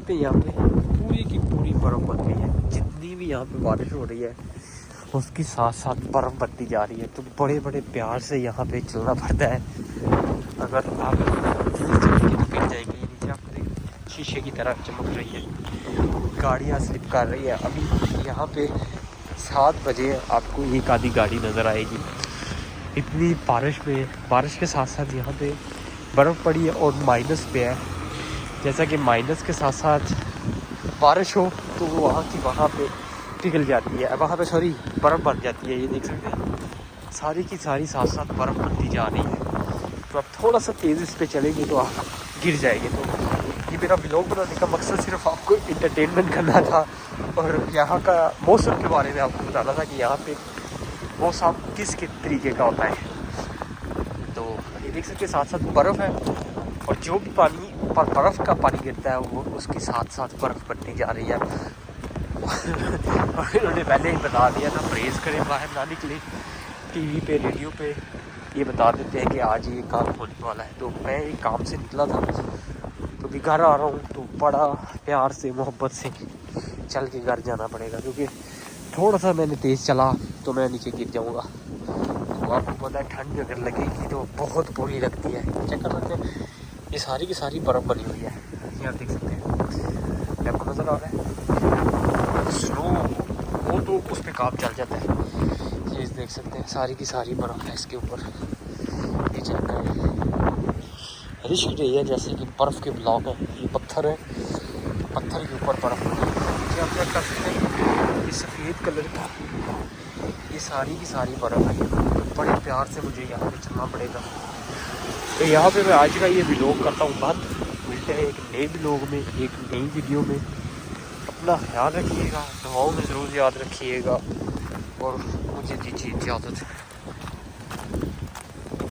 सकते हैं यहाँ पे पूरी की पूरी बर्फ़ बन गई है। जितनी भी यहाँ पे बारिश हो रही है उसके साथ साथ बर्फ़ बनती जा रही है। तो बड़े बड़े प्यार से यहाँ पे चलना पड़ता है। अगर आप धूल चलेंगे तो गिर जाएंगे। नीचे आपको देख शीशे की तरह चमक रही है, गाड़ियाँ स्लिप कर रही है। अभी यहाँ पे 7 बजे आपको एक आधी गाड़ी नज़र आएगी। इतनी बारिश में, बारिश के साथ साथ यहाँ पे बर्फ़ पड़ी है और माइनस पे है। जैसा कि माइनस के साथ साथ बारिश हो तो वो वहाँ की वहाँ पे पिघल जाती है, वहाँ पे सॉरी बर्फ़ बन जाती है। ये देख सकते हैं सारी की सारी साथ साथ बर्फ़ बनती जा रही है। तो आप थोड़ा सा तेज़ इस पर चलेंगे तो आप गिर जाएंगे। तो ये मेरा व्लॉग बनाने का मकसद सिर्फ आपको इंटरटेनमेंट करना था और यहाँ का मौसम के बारे में आपको बताना था कि यहाँ पे मौसम किस तरीके का होता है। तो ये देख सकते साथ साथ बर्फ़ है और जो भी पानी ऊपर बर्फ़ का पानी गिरता है वो उसके साथ साथ बर्फ़ बनती जा रही है। और उन्होंने पहले ही बता दिया था परहेज़ करें, बाहर ना निकले। टीवी पे रेडियो पे ये बता देते हैं कि आज ये काम होने वाला है। तो मैं एक काम से निकला था तो भी घर आ रहा हूँ तो बड़ा प्यार से मोहब्बत से चल के घर जाना पड़ेगा, क्योंकि थोड़ा सा मैंने तेज़ चला तो मैं नीचे गिर जाऊँगा। तो आपको पता है ठंड अगर लगेगी तो बहुत बुरी लगती है। चेक कर सकते हैं ये सारी की सारी बर्फ़ बनी हुई है। ये आप देख सकते हैं, आपको नज़र आ रहा है स्नो वो तो उस पर काम चल जाता है। ये देख सकते हैं सारी की सारी बर्फ़ है इसके ऊपर। ये चेक करें रिश्क रही है जैसे कि बर्फ़ के ब्लॉक है। ये पत्थर है, पत्थर के ऊपर बर्फ़ है। आप चेक कर सकते हैं ये सफ़ेद कलर का ये सारी की सारी बर्फ़ है। बड़े प्यार से मुझे यहाँ पे चलना पड़ेगा। तो यहाँ पे मैं आज का ये व्लॉग करता हूँ बंद। मिलते हैं एक नए व्लॉग में, एक नई वीडियो में। अपना ख्याल रखिएगा, दुआओं में ज़रूर याद रखिएगा और मुझे दीजिए इजाज़त।